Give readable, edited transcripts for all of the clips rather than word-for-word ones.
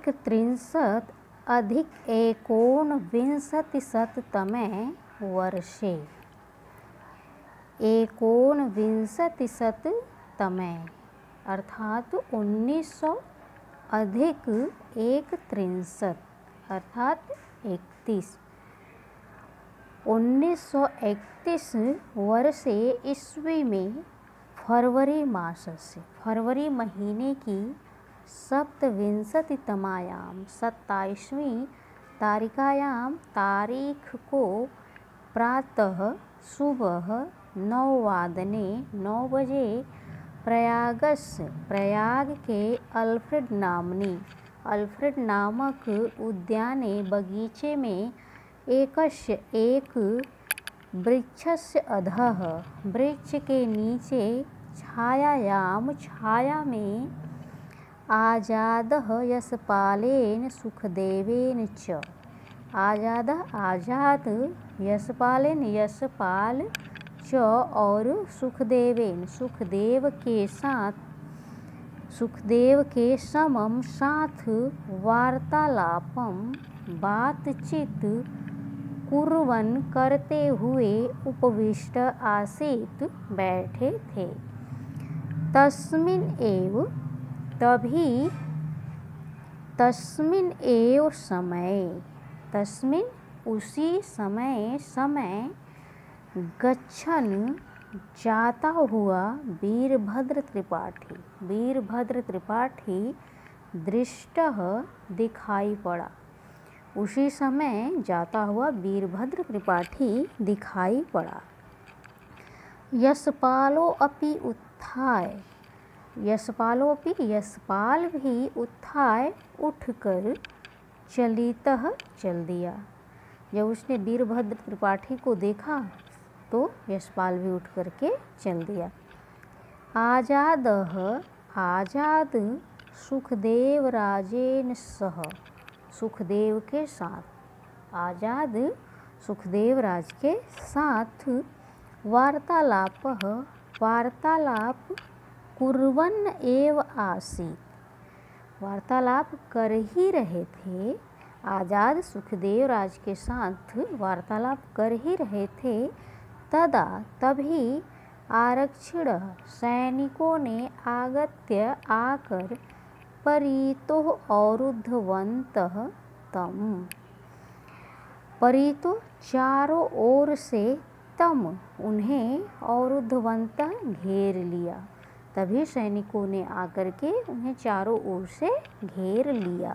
एकत्रिंशत् अधिक एकोनविंशतिशततमे वर्षे 1920 अर्थात 1900 अधिक 31 अर्थात 31 1931 वर्षे ईस्वी में फरवरी मासस्य फरवरी महीने की सप्तविंशतितमायां 27वीं तारिकायां तारीख को प्रातः सुबह 9 बजे प्रयाग के अल्फ्रेड नामक उद्याने बगीचे में एक वृक्षस्य अधः वृक्ष के नीचे छाया में आजादः यशपालेन सुखदेवेन च आजाद यशपालेन यशपाल च और सुखदेव के समम साथ वार्तालापम बातचीत कुर्वन् करते हुए उपविष्ट आसीत् बैठे थे। तस्मिन् उसी समय गच्छन् जाता हुआ वीरभद्र त्रिपाठी दृष्टः दिखाई पड़ा। उसी समय जाता हुआ वीरभद्र त्रिपाठी दिखाई पड़ा। यशपाल भी उत्थाय उठकर चल दिया। जब उसने वीरभद्र त्रिपाठी को देखा तो यशपाल भी उठ करके चल दिया। आजाद सुखदेव राजेन सह सुखदेव के साथ आजाद सुखदेव राज के साथ वार्तालाप कुर्वन् एव आसीत् वार्तालाप कर ही रहे थे। आजाद सुखदेव राज के साथ वार्तालाप कर ही रहे थे। तभी आरक्षिण सैनिकों ने आकर परितो अवरुद्धवन्तः तम परितो चारों ओर से उन्हें अवरुद्धवन्तः घेर लिया। तभी सैनिकों ने आकर के उन्हें चारों ओर से घेर लिया।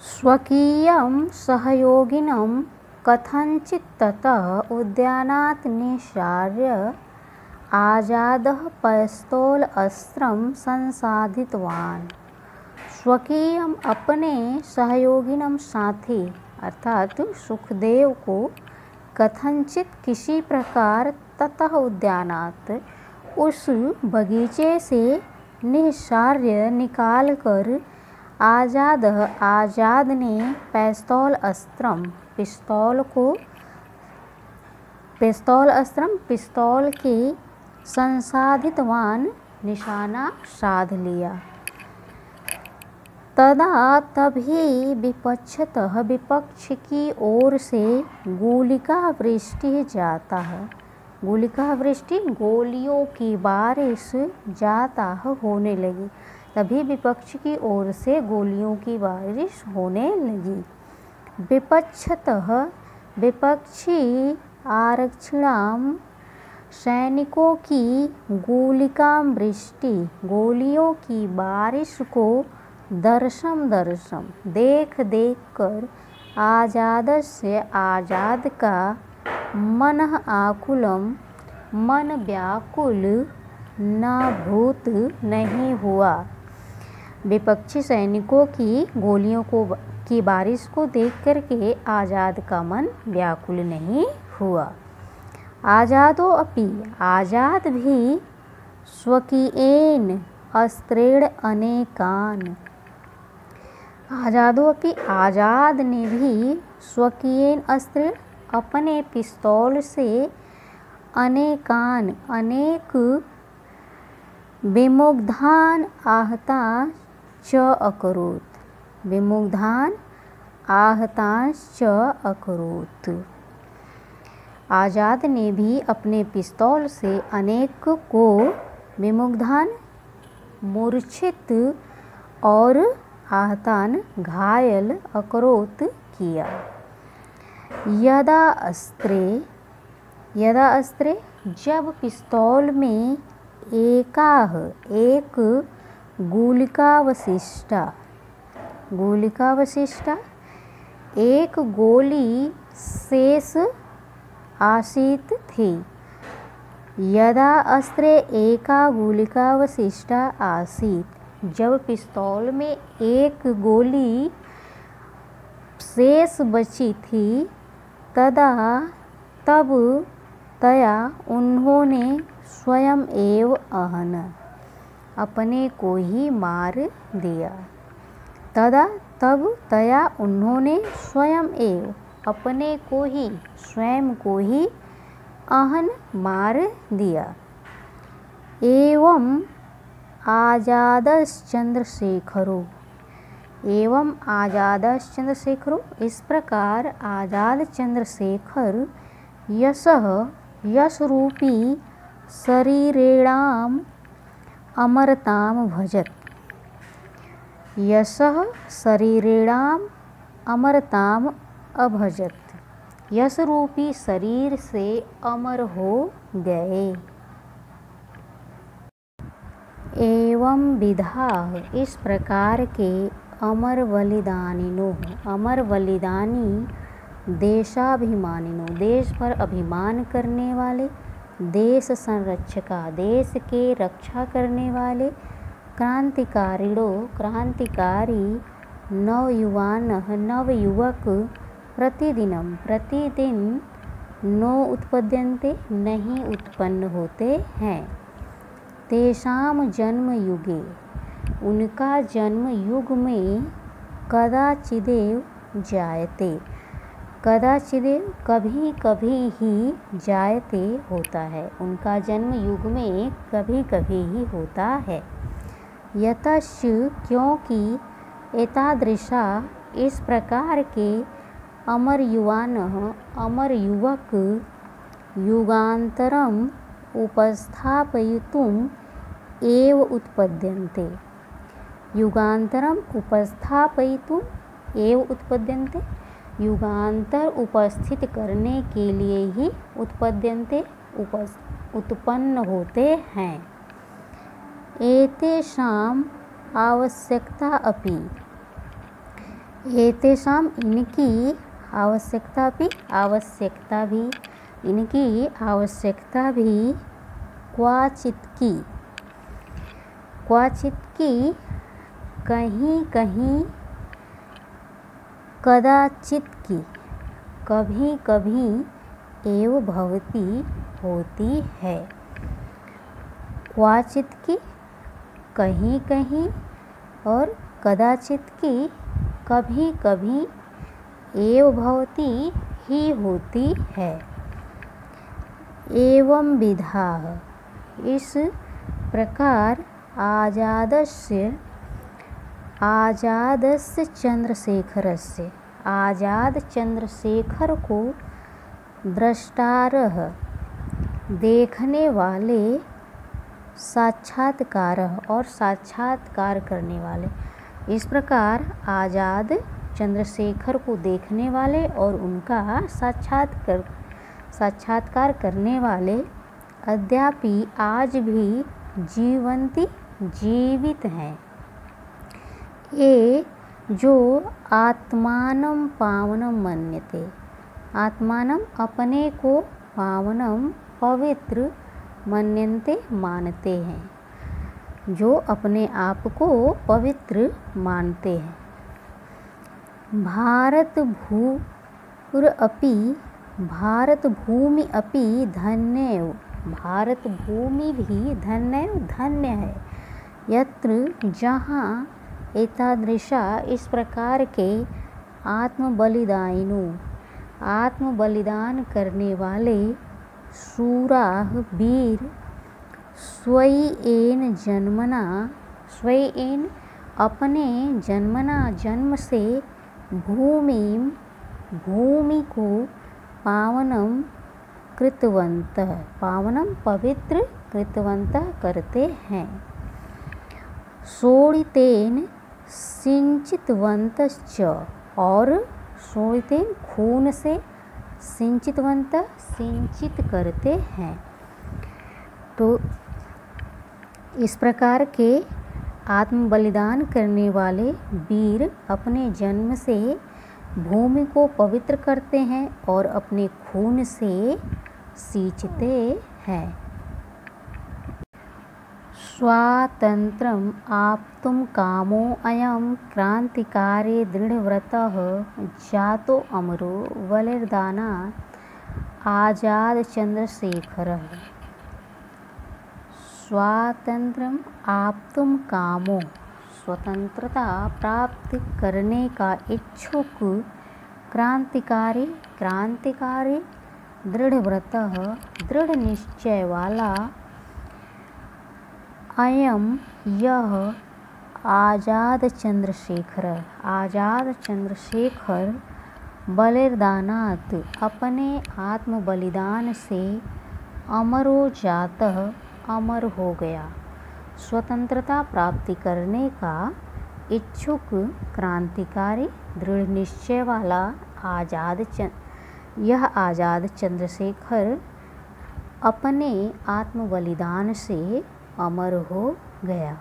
स्वकीयं सहयोगिनं कथंचित् ततः उद्यानात् निस्सार्य आजादः पिस्तौल अस्त्रं संसाधितवान्। स्वकीयम अपने सहयोगिनम साथी अर्थात सुखदेव को कथंचित किसी प्रकार ततः उद्यानात् उस बगीचे से निस्सार्य निकालकर आजाद ने पिस्तौल के संसाधितवान निशाना साध लिया। तभी विपक्ष की ओर से गोलिका वृष्टि गोलियों की बारिश होने लगी। तभी विपक्ष की ओर से गोलियों की बारिश होने लगी। विपक्षी आरक्षिणाम सैनिकों की गोलियों की बारिश को दर्शम देख कर आजाद का मन व्याकुल नहीं हुआ। विपक्षी सैनिकों की गोलियों की बारिश को देख करके आजाद का मन व्याकुल नहीं हुआ। आजाद भी स्वकीयेन अस्त्रेण अनेकान आजाद ने भी स्वकीयेन अस्त्र अपने पिस्तौल से अनेक विमुग्धान आहता च अकरोत्, विमुग्धान् आहतांश्च अकरोत्। आज़ाद ने भी अपने पिस्तौल से अनेक को विमुग्धान मूर्छित और आहतान घायल अकरोत किया। यदा अस्त्रे जब पिस्तौल में एक गुलिकावशिष्टा एक गोली शेष आसीत थी। यदा अस्त्रे एका गुलिकावशिष्टा आसीत, जब पिस्तौल में एक गोली शेष बची थी, तब तया उन्होंने स्वयं एव अहन, अपने को ही मार दिया। तब तया उन्होंने स्वयं एव, अपने को ही, स्वयं को ही अहन, मार दिया। एवं आज़ादश्चंद्रशेखरो, इस प्रकार आज़ाद चंद्रशेखर यश रूपी शरीरेणाम अमरताम भजत। यशः शरीरेणाम अमरताम अभजत, यश रूपी शरीर से अमर हो गए। एवं विधाः, इस प्रकार के अमर बलिदानी देशाभिमानिनो, देश पर अभिमान करने वाले, देश संरक्षका, देश के रक्षा करने वाले, क्रांतिकारिणो, क्रांतिकारी, नवयुवक, प्रतिदिन नो उत्पद्यन्ते, नहीं उत्पन्न होते हैं। तेषाम जन्म युगे, उनका जन्म युग में, कदाचिदेव जायते, कदाचिदेव कभी कभी ही, जायते होता है, उनका जन्म युग में कभी कभी ही होता है। यतश्च, क्योंकि, एतादृशा, इस प्रकार के अमर युवक, युगांतरम उपस्थापयितुम एव उत्पद्यन्ते, युगांतरम उपस्थापयितुम एव उत्पद्यन्ते, युगांतर उपस्थित करने के लिए ही उत्पद्यन्ते, उत्पन्न होते हैं। एतेषाम आवश्यकता अपि, एतेषाम इनकी आवश्यकता भी, इनकी आवश्यकता भी, क्वचित की, कहीं कहीं, कदाचित की, कभी कभी, एव भवती, होती है। क्वचित की, कहीं कहीं, और कदाचित की, कभी कभी, एव भवती, ही होती है। एवं विधाः, इस प्रकार आज़ादस्य चंद्रशेखरस्य, आज़ाद चंद्रशेखर को, द्रष्टारः, देखने वाले, साक्षात्कारः, और साक्षात्कार करने वाले, इस प्रकार आज़ाद चंद्रशेखर को देखने वाले और उनका साक्षात्कार करने वाले, अद्यापि आज भी जीवित हैं। ये जो आत्मानं पावनं मन्यते, आत्मानं, अपने को, पावनं, पवित्र, मन्यन्ते, मानते हैं, जो अपने आप को पवित्र मानते हैं। भारत भूमि अपि धन्यैव, भारत भूमि भी धन्यैव, धन्य है। यत्र, जहाँ, एतादृशा, इस प्रकार के, आत्मबलिदायिनो, आत्मबलिदान करने वाले, शूराः, वीर, स्वयेन जन्मना, स्वयेन अपने जन्म से भूमि को पावनम पवित्र कृतवन्तः करते हैं। शोणितेन सिंचितवन्तश्च, और शोणितेन खून से सिंचितवन्तः सिंचित करते हैं। तो इस प्रकार के आत्म बलिदान करने वाले वीर अपने जन्म से भूमि को पवित्र करते हैं और अपने खून से सींचते हैं। स्वातंत्र्यम् आप्तुं कामो अयं क्रांतिकारी दृढ़व्रतः जातो अमरो बलिदानात् आजाद चंद्रशेखरः। स्वातंत्र्यम् आप्तुं कामो, स्वतंत्रता प्राप्त करने का इच्छुक, क्रांतिकारी दृढ़व्रतः, दृढ़ निश्चय वाला, अयम यह, आजाद चंद्रशेखर बलिदानात् अपने आत्म बलिदान से अमरो जातः अमर हो गया। स्वतंत्रता प्राप्ति करने का इच्छुक, क्रांतिकारी दृढ़ निश्चय वाला आजाद चंद्रशेखर अपने आत्म बलिदान से अमर हो गया।